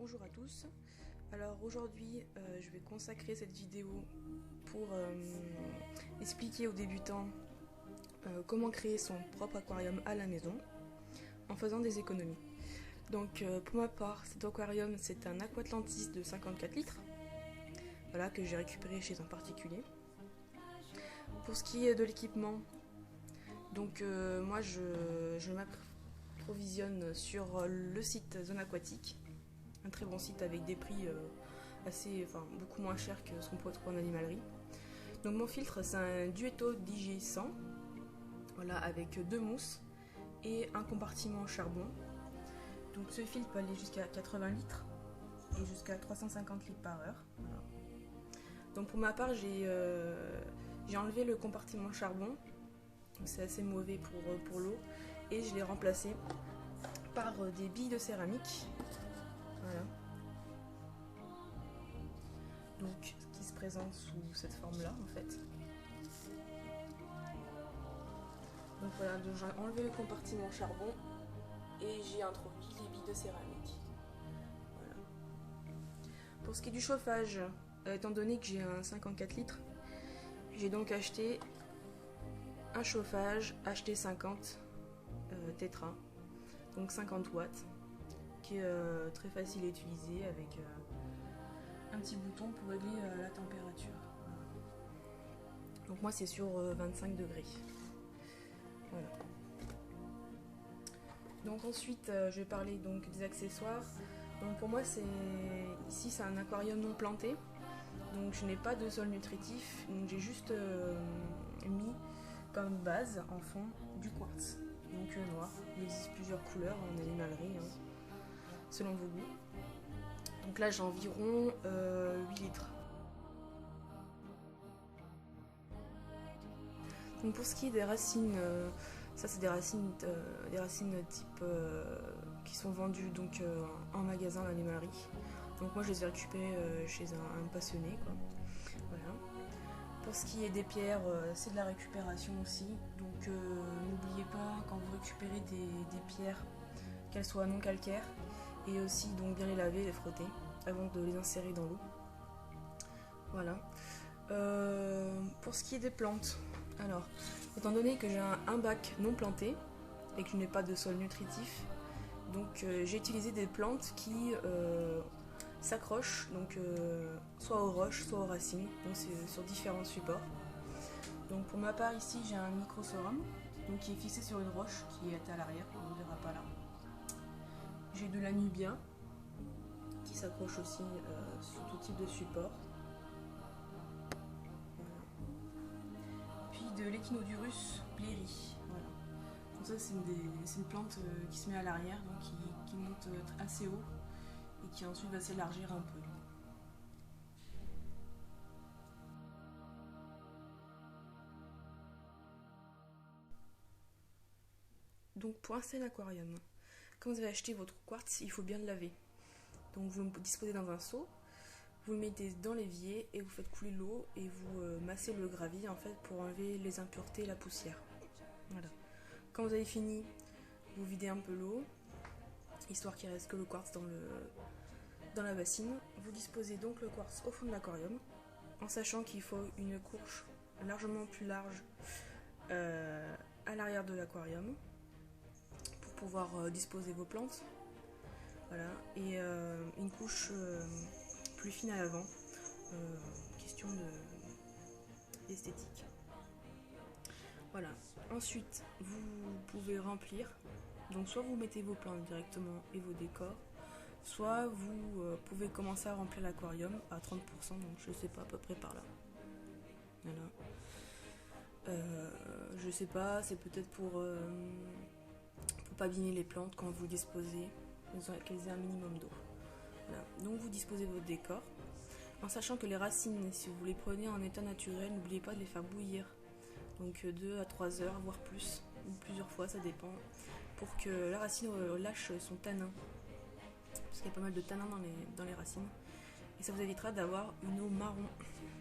Bonjour à tous. Alors aujourd'hui je vais consacrer cette vidéo pour expliquer aux débutants comment créer son propre aquarium à la maison en faisant des économies. Donc pour ma part, cet aquarium c'est un Aquatlantis de 54 litres, voilà, que j'ai récupéré chez un particulier. Pour ce qui est de l'équipement, donc moi je m'approvisionne sur le site Zone Aquatique, un très bon site avec des prix beaucoup moins chers que ce qu'on pourrait trouver en animalerie. Donc mon filtre c'est un Duetto DG100, voilà, avec 2 mousses et un compartiment charbon. Donc ce filtre peut aller jusqu'à 80 litres et jusqu'à 350 litres par heure. Voilà. Donc pour ma part j'ai enlevé le compartiment charbon, c'est assez mauvais pour l'eau, et je l'ai remplacé par des billes de céramique. Voilà. Donc qui se présente sous cette forme là en fait. Donc voilà, j'ai enlevé le compartiment charbon et j'ai introduit les billes de céramique. Voilà. Pour ce qui est du chauffage, étant donné que j'ai un 54 litres, j'ai donc acheté un chauffage HT50 Tetra, donc 50 watts, qui est très facile à utiliser avec un petit bouton pour régler la température. Donc moi c'est sur 25 degrés. Voilà. Donc ensuite je vais parler donc des accessoires. Donc pour moi ici c'est un aquarium non planté, donc je n'ai pas de sol nutritif, donc j'ai juste mis comme base en fond du quartz, donc noir. Il existe plusieurs couleurs en animalerie, hein, selon vos goûts. Donc là j'ai environ 8 litres. Donc pour ce qui est des racines, ça c'est des racines type qui sont vendues donc en magasin en animalerie. Donc moi je les ai récupérées chez un passionné, quoi. Voilà. Pour ce qui est des pierres, c'est de la récupération aussi. Donc n'oubliez pas, quand vous récupérez des pierres, qu'elles soient non calcaires, et aussi donc bien les laver, les frotter avant de les insérer dans l'eau. Voilà. Pour ce qui est des plantes, alors étant donné que j'ai un bac non planté et que je n'ai pas de sol nutritif, donc j'ai utilisé des plantes qui s'accrochent donc soit aux roches, soit aux racines, donc c'est sur différents supports. Donc pour ma part ici j'ai un microsorum, donc qui est fixé sur une roche qui est à l'arrière, on ne verra pas là. J'ai de l'anubia qui s'accroche aussi sur tout type de support. Puis de l'Echinodurus bléri. Voilà. Donc ça c'est une plante qui se met à l'arrière, donc qui monte assez haut et qui ensuite va s'élargir un peu. Donc pour installer l'aquarium, quand vous avez acheté votre quartz, il faut bien le laver. Donc vous le disposez dans un seau, vous le mettez dans l'évier et vous faites couler l'eau et vous massez le gravier en fait pour enlever les impuretés et la poussière. Voilà. Quand vous avez fini, vous videz un peu l'eau, histoire qu'il reste que le quartz dans la bassine. Vous disposez donc le quartz au fond de l'aquarium, en sachant qu'il faut une couche largement plus large à l'arrière de l'aquarium pour pouvoir disposer vos plantes. Voilà. Et une couche plus fine à l'avant, question d'esthétique. Voilà. Ensuite, vous pouvez remplir. Donc soit vous mettez vos plantes directement et vos décors, soit vous pouvez commencer à remplir l'aquarium à 30%, donc je sais pas, à peu près par là. Voilà. Je sais pas, c'est peut-être pour pas abîmer les plantes quand vous disposez, qu'elles aient un minimum d'eau. Voilà. Donc vous disposez votre décor, en sachant que les racines, si vous les prenez en état naturel, n'oubliez pas de les faire bouillir. Donc 2 à 3 heures, voire plus, ou plusieurs fois, ça dépend, pour que la racine lâche son tanin. Parce qu'il y a pas mal de tanin dans les racines. Et ça vous évitera d'avoir une eau marron.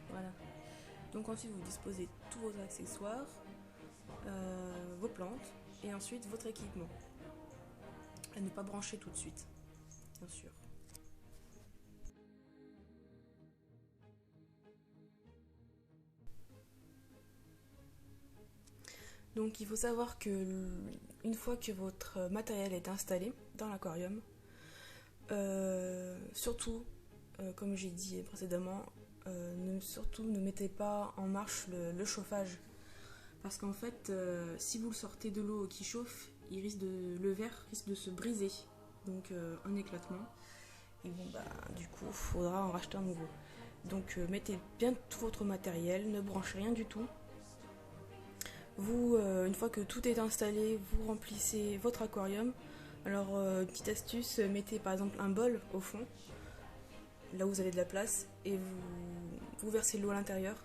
Voilà. Donc ensuite vous disposez tous vos accessoires, vos plantes, et ensuite votre équipement. À ne pas brancher tout de suite, bien sûr. Donc il faut savoir que une fois que votre matériel est installé dans l'aquarium, surtout, comme j'ai dit précédemment, surtout ne mettez pas en marche le chauffage. Parce qu'en fait, si vous le sortez de l'eau qui chauffe, le verre risque de se briser. Donc un éclatement. Et bon, du coup, il faudra en racheter un nouveau. Donc mettez bien tout votre matériel, ne branchez rien du tout. Vous, une fois que tout est installé, vous remplissez votre aquarium. Alors, petite astuce, mettez par exemple un bol au fond, là où vous avez de la place, et vous versez l'eau à l'intérieur.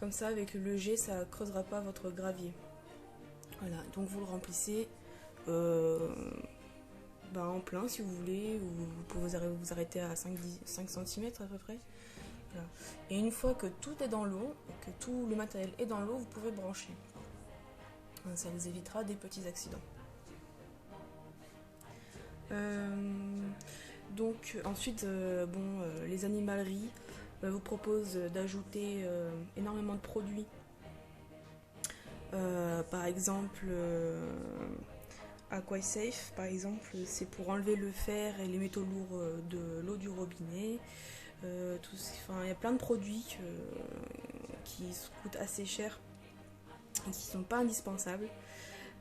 Comme ça, avec le jet, ça ne creusera pas votre gravier. Voilà, donc vous le remplissez en plein si vous voulez, ou vous pouvez vous arrêter à 5 cm à peu près. Voilà. Et une fois que tout est dans l'eau, que tout le matériel est dans l'eau, vous pouvez brancher. Ça vous évitera des petits accidents. Donc ensuite, les animaleries vous proposent d'ajouter énormément de produits. Par exemple, AquaSafe, par exemple, c'est pour enlever le fer et les métaux lourds de l'eau du robinet. Il y a plein de produits qui coûtent assez cher et qui ne sont pas indispensables.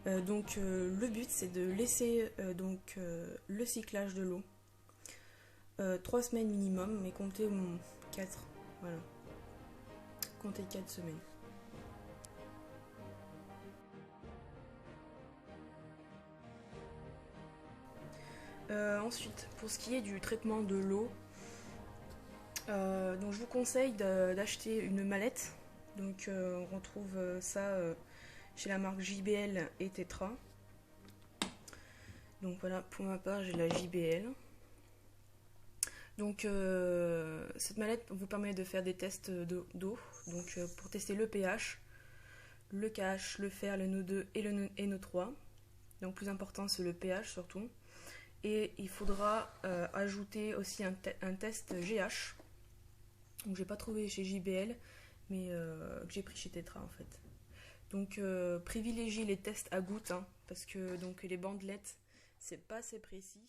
Le but c'est de laisser le cyclage de l'eau 3 semaines minimum, mais comptez 4. Voilà. Comptez 4 semaines. Ensuite, pour ce qui est du traitement de l'eau, je vous conseille d'acheter une mallette. Donc on retrouve ça chez la marque JBL et Tetra. Donc voilà, pour ma part j'ai la JBL. Donc cette mallette vous permet de faire des tests d'eau. Donc pour tester le pH, le KH, le fer, le NO2 et le NO3. Donc plus important c'est le pH surtout. Et il faudra ajouter aussi un test GH. Donc j'ai pas trouvé chez JBL, mais que j'ai pris chez Tetra en fait. Donc privilégiez les tests à gouttes, hein, parce que donc les bandelettes c'est pas assez précis.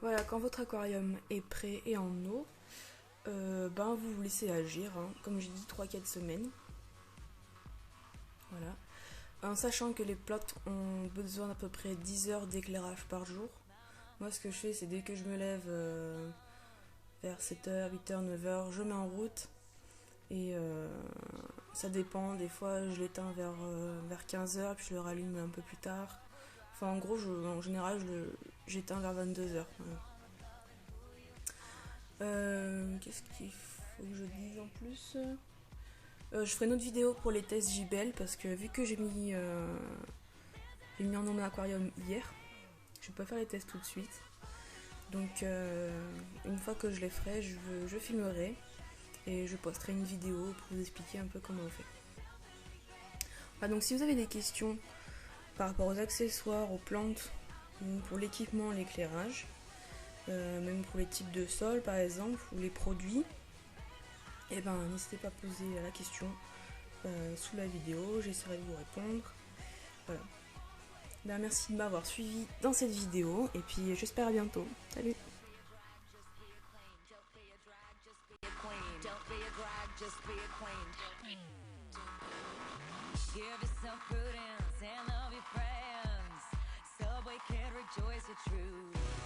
Voilà, quand votre aquarium est prêt et en eau, vous vous laissez agir, hein, comme j'ai dit 3-4 semaines. Voilà. En sachant que les plots ont besoin d'à peu près 10 heures d'éclairage par jour. Moi ce que je fais c'est dès que je me lève vers 7h, 8h, 9h, je mets en route. Et ça dépend, des fois je l'éteins vers 15h puis je le rallume un peu plus tard. Enfin en gros en général j'éteins vers 22h. Voilà. Qu'est-ce qu'il faut que je dise en plus? Je ferai une autre vidéo pour les tests JBL parce que vu que j'ai mis en mon aquarium hier, je peux pas faire les tests tout de suite. Donc une fois que je les ferai, je filmerai et je posterai une vidéo pour vous expliquer un peu comment on fait. Voilà, donc si vous avez des questions par rapport aux accessoires, aux plantes, pour l'équipement, l'éclairage, même pour les types de sol par exemple, ou les produits, n'hésitez pas à poser la question sous la vidéo, j'essaierai de vous répondre. Voilà. Merci de m'avoir suivi dans cette vidéo et puis j'espère à bientôt. Salut! Give yourself prudence and love your friends. Subway can't rejoice your truth.